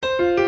Diversity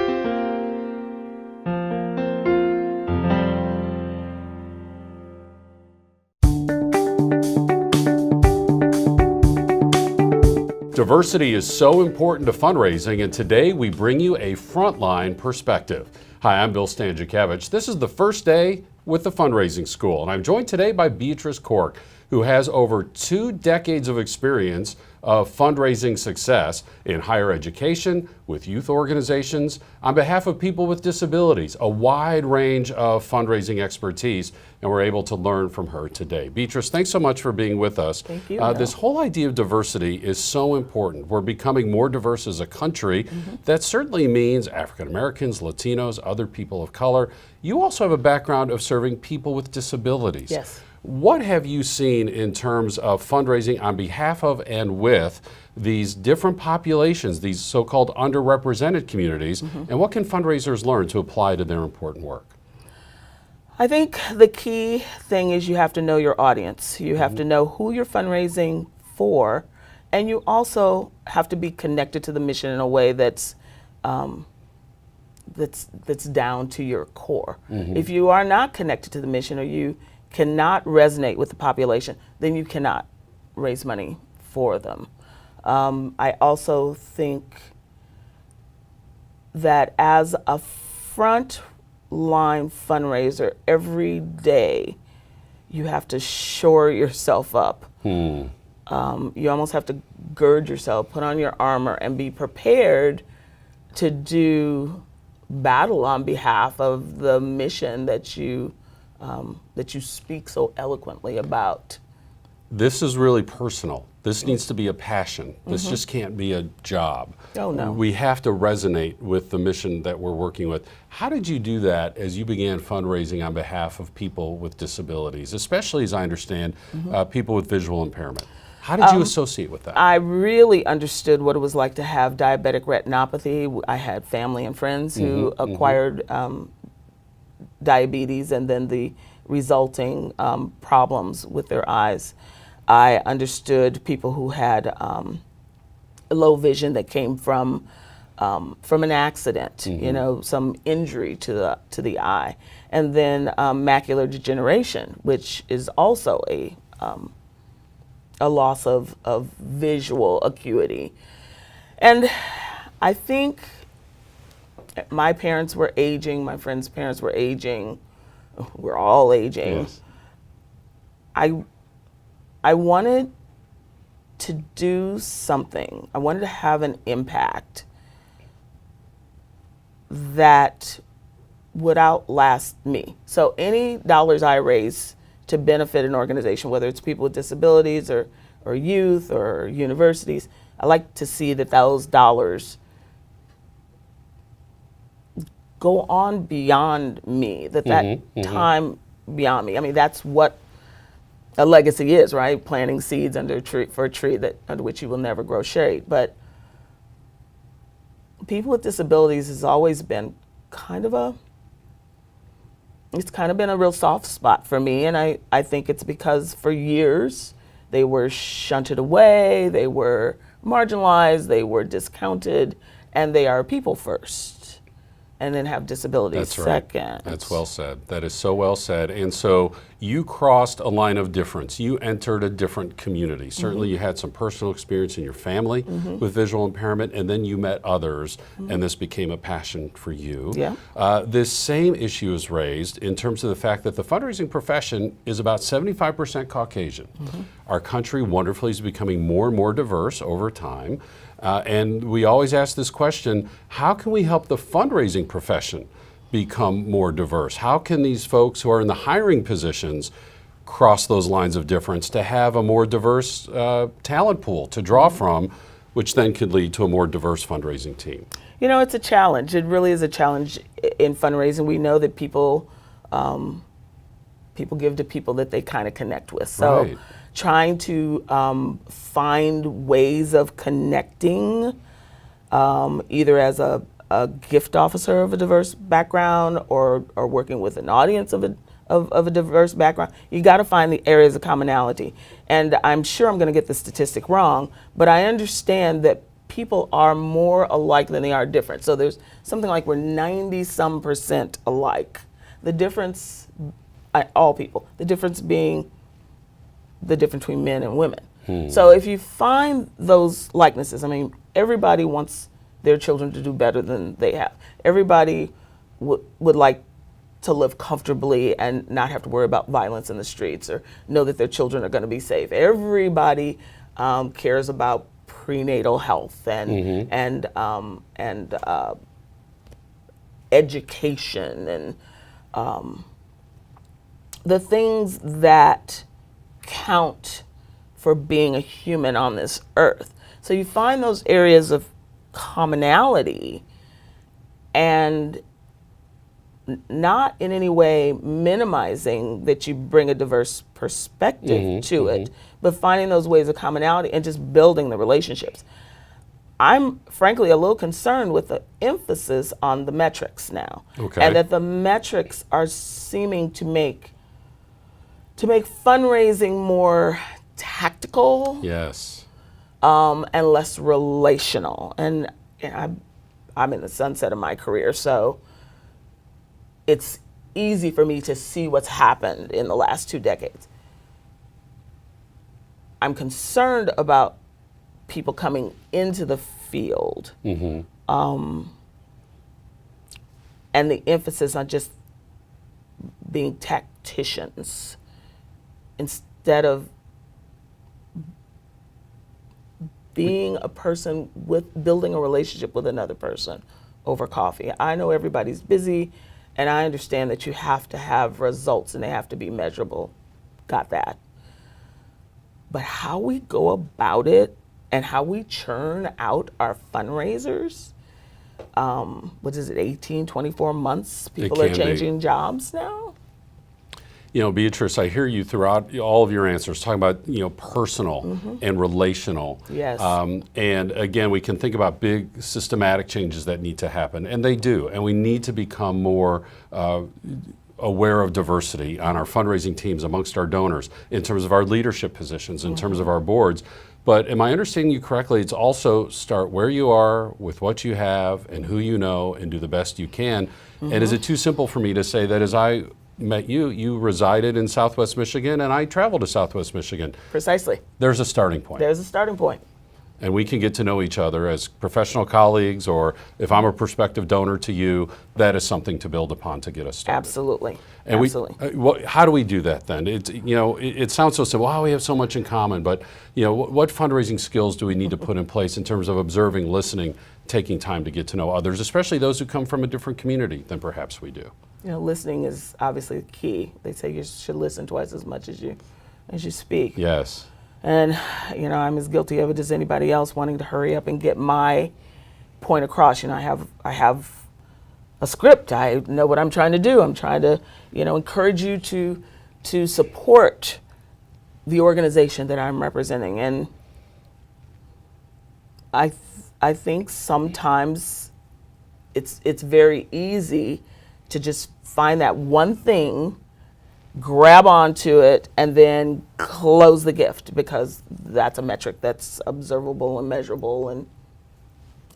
is so important to fundraising, and today we bring you a Frontline perspective. Hi, I'm Bill Stanczykiewicz. This is the first day with the Fundraising School, and I'm joined today by Beatrice Cork, who has over 2 decades of experience of fundraising success in higher education, with youth organizations, on behalf of people with disabilities, a wide range of fundraising expertise, and we're able to learn from her today. Beatrice, thanks so much for being with us. Thank you. This whole idea of diversity is so important. We're becoming more diverse as a country. That certainly means African Americans, Latinos, other people of color. You also have a background of serving people with disabilities. Yes. What have you seen in terms of fundraising on behalf of and with these different populations, these so-called underrepresented communities, and what can fundraisers learn to apply to their important work? I think the key thing is you have to know your audience. You have to know who you're fundraising for, and you also have to be connected to the mission in a way that's down to your core. If you are not connected to the mission, or you cannot resonate with the population, then you cannot raise money for them. I also think that as a frontline fundraiser, every day you have to shore yourself up. You almost have to gird yourself, put on your armor, and be prepared to do battle on behalf of the mission that you speak so eloquently about. This is really personal. This needs to be a passion. This just can't be a job. Oh, no. We have to resonate with the mission that we're working with. How did you do that as you began fundraising on behalf of people with disabilities, especially, as I understand, people with visual impairment? How did you associate with that? I really understood what it was like to have diabetic retinopathy. I had family and friends who acquired diabetes and then the resulting problems with their eyes. I understood people who had low vision that came from an accident, you know, some injury to the eye, and then macular degeneration, which is also a loss of visual acuity. And I think my parents were aging, my friends' parents were aging, we're all aging. Yes. I wanted to do something. I wanted to have an impact that would outlast me. So any dollars I raise to benefit an organization, whether it's people with disabilities or youth or universities, I like to see that those dollars go on beyond me, that time beyond me. I mean, that's what a legacy is, right? Planting seeds under a tree, for a tree under which you will never grow shade. But people with disabilities has always been it's kind of been a real soft spot for me, and I think it's because for years they were shunted away, they were marginalized, they were discounted, and they are people first, and then have disabilities second. That's well said. That is so well said. And so you crossed a line of difference. You entered a different community. Certainly you had some personal experience in your family with visual impairment, and then you met others, and this became a passion for you. Yeah. This same issue is raised in terms of the fact that the fundraising profession is about 75% Caucasian. Our country wonderfully is becoming more and more diverse over time. And we always ask this question, how can we help the fundraising profession become more diverse? How can these folks who are in the hiring positions cross those lines of difference to have a more diverse talent pool to draw from, which then could lead to a more diverse fundraising team? You know, it's a challenge. It really is a challenge in fundraising. We know that people give to people that they kind of connect with. So trying to find ways of connecting, either as a gift officer of a diverse background or working with an audience of a diverse background, you got to find the areas of commonality. And I'm sure I'm going to get the statistic wrong, but I understand that people are more alike than they are different. So there's something like we're 90-some% alike. The difference, all people, the difference being the difference between men and women. So if you find those likenesses, I mean, everybody wants their children to do better than they have. Everybody would like to live comfortably and not have to worry about violence in the streets or know that their children are going to be safe. Everybody cares about prenatal health and education and the things that count for being a human on this earth. So you find those areas of commonality and not in any way minimizing that you bring a diverse perspective to it, but finding those ways of commonality and just building the relationships. I'm frankly a little concerned with the emphasis on the metrics now, and that the metrics are seeming to make fundraising more tactical, Yes. and less relational. And I'm in the sunset of my career, so it's easy for me to see what's happened in the last 2 decades. I'm concerned about people coming into the field, and the emphasis on just being tacticians instead of being a person with building a relationship with another person over coffee. I know everybody's busy, and I understand that you have to have results and they have to be measurable. Got that. But how we go about it and how we churn out our fundraisers, what is it, 18, 24 months? People are can be. changing jobs now? You know, Beatrice, I hear you throughout all of your answers talking about, personal and relational. Yes. And again, we can think about big systematic changes that need to happen, and they do. And we need to become more aware of diversity on our fundraising teams, amongst our donors, in terms of our leadership positions, in terms of our boards. But am I understanding you correctly? It's also start where you are with what you have and who you know and do the best you can. And is it too simple for me to say that as I met you, you resided in Southwest Michigan and I traveled to Southwest Michigan? Precisely. There's a starting point. There's a starting point. And we can get to know each other as professional colleagues, or if I'm a prospective donor to you, that is something to build upon to get us started. Absolutely. And Absolutely. how do we do that then? It sounds so simple. Wow, we have so much in common, but what fundraising skills do we need to put in place in terms of observing, listening, taking time to get to know others, especially those who come from a different community than perhaps we do? Listening is obviously key. They say you should listen twice as much as you speak. Yes. And, I'm as guilty of it as anybody else, wanting to hurry up and get my point across. I have a script. I know what I'm trying to do. I'm trying to, encourage you to support the organization that I'm representing. And I think sometimes it's very easy to just find that one thing, grab onto it, and then close the gift, because that's a metric that's observable and measurable, and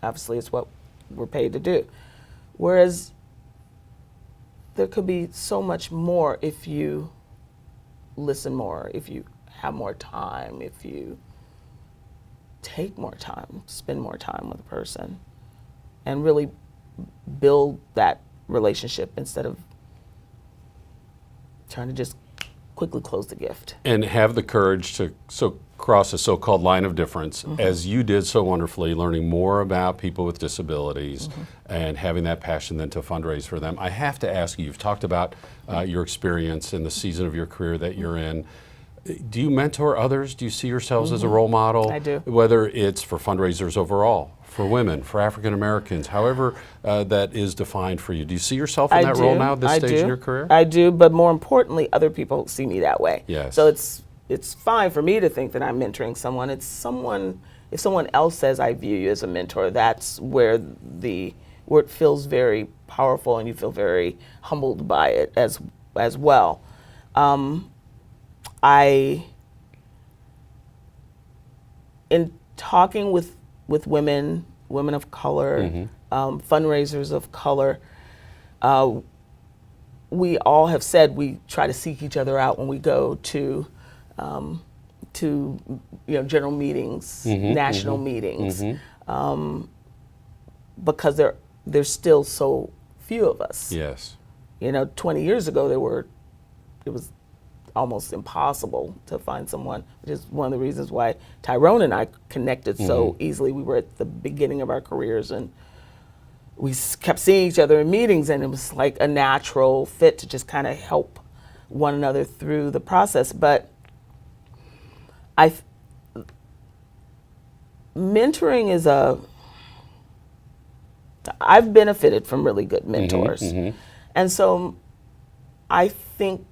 obviously it's what we're paid to do. Whereas there could be so much more if you listen more, if you have more time, if you take more time, spend more time with a person, and really build that relationship instead of trying to just quickly close the gift. And have the courage to cross a so-called line of difference, as you did so wonderfully, learning more about people with disabilities and having that passion then to fundraise for them. I have to ask you, you've talked about your experience in the season of your career that you're in. Do you mentor others? Do you see yourselves as a role model? I do. Whether it's for fundraisers overall, for women, for African Americans, however that is defined for you. Do you see yourself in that role now at this stage in your career? I do, but more importantly, other people see me that way. Yes. So it's fine for me to think that I'm mentoring someone. If someone else says I view you as a mentor, that's where it feels very powerful and you feel very humbled by it as well. In talking with with women of color, fundraisers of color. We all have said we try to seek each other out when we go to general meetings, national meetings, because there's still so few of us. Yes. 20 years ago it was almost impossible to find someone, which is one of the reasons why Tyrone and I connected so easily. We were at the beginning of our careers, and we kept seeing each other in meetings, and it was like a natural fit to just kind of help one another through the process. But mentoring is I've benefited from really good mentors. And so I think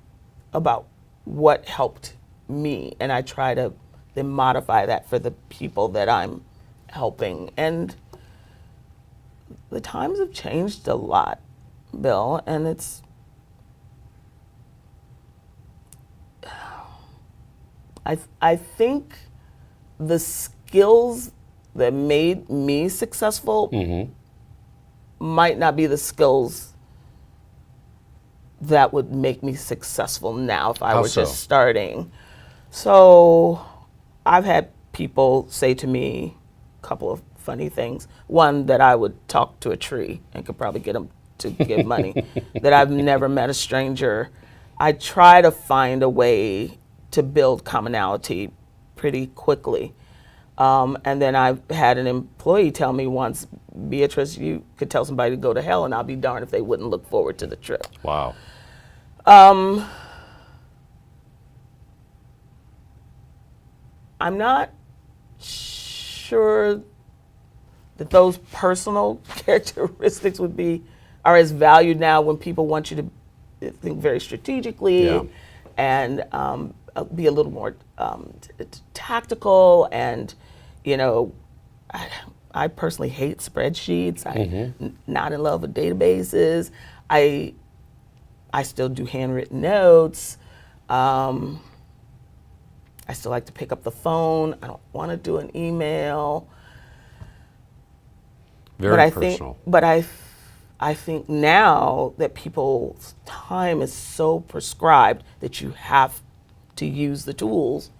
about what helped me, and I try to then modify that for the people that I'm helping. And the times have changed a lot, Bill, and I think the skills that made me successful might not be the skills that would make me successful now if I were just starting. So I've had people say to me a couple of funny things. One, that I would talk to a tree and could probably get them to give money. That I've never met a stranger. I try to find a way to build commonality pretty quickly. And then I've had an employee tell me once, Beatrice, you could tell somebody to go to hell, and I'll be darned if they wouldn't look forward to the trip. Wow. I'm not sure that those personal characteristics are as valued now when people want you to think very strategically and be a little more tactical. And, I personally hate spreadsheets. I'm not in love with databases. I still do handwritten notes. I still like to pick up the phone. I don't want to do an email. Very personal. I think now that people's time is so prescribed that you have to use the tools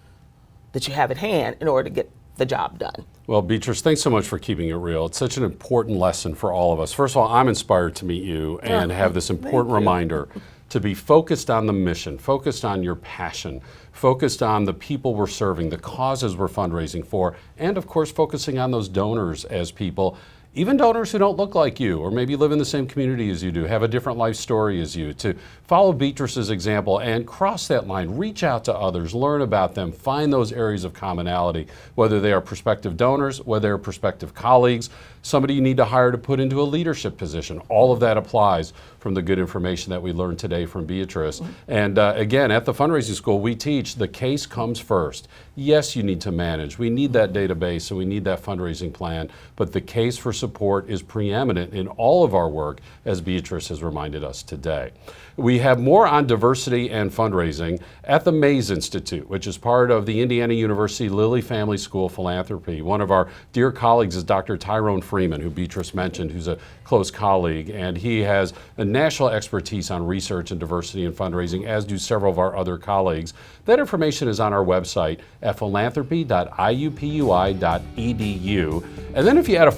that you have at hand in order to get the job done. Well, Beatrice, thanks so much for keeping it real. It's such an important lesson for all of us. First of all, I'm inspired to meet you and have this important reminder to be focused on the mission, focused on your passion, focused on the people we're serving, the causes we're fundraising for, and of course, focusing on those donors as people, even donors who don't look like you or maybe live in the same community as you do, have a different life story as you, to follow Beatrice's example and cross that line, reach out to others, learn about them, find those areas of commonality, whether they are prospective donors, whether they're prospective colleagues, somebody you need to hire to put into a leadership position. All of that applies from the good information that we learned today from Beatrice. And again, at the Fundraising School, we teach the case comes first. Yes, you need to manage. We need that database and we need that fundraising plan, but the case for support is preeminent in all of our work, as Beatrice has reminded us today. We have more on diversity and fundraising at the Mays Institute, which is part of the Indiana University Lilly Family School of Philanthropy. One of our dear colleagues is Dr. Tyrone Freeman, who Beatrice mentioned, who's a close colleague, and he has a national expertise on research and diversity and fundraising, as do several of our other colleagues. That information is on our website at philanthropy.iupui.edu. And then if you add a /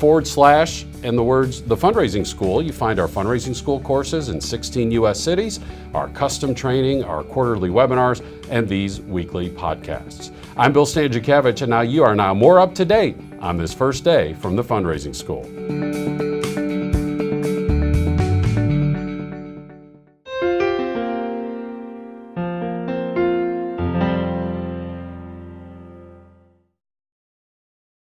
and the words The Fundraising School, you find our Fundraising School courses in 16 U.S. cities, our custom training, our quarterly webinars, and these weekly podcasts. I'm Bill Stanczykiewicz, and now you are more up to date on this first day from the Fundraising School.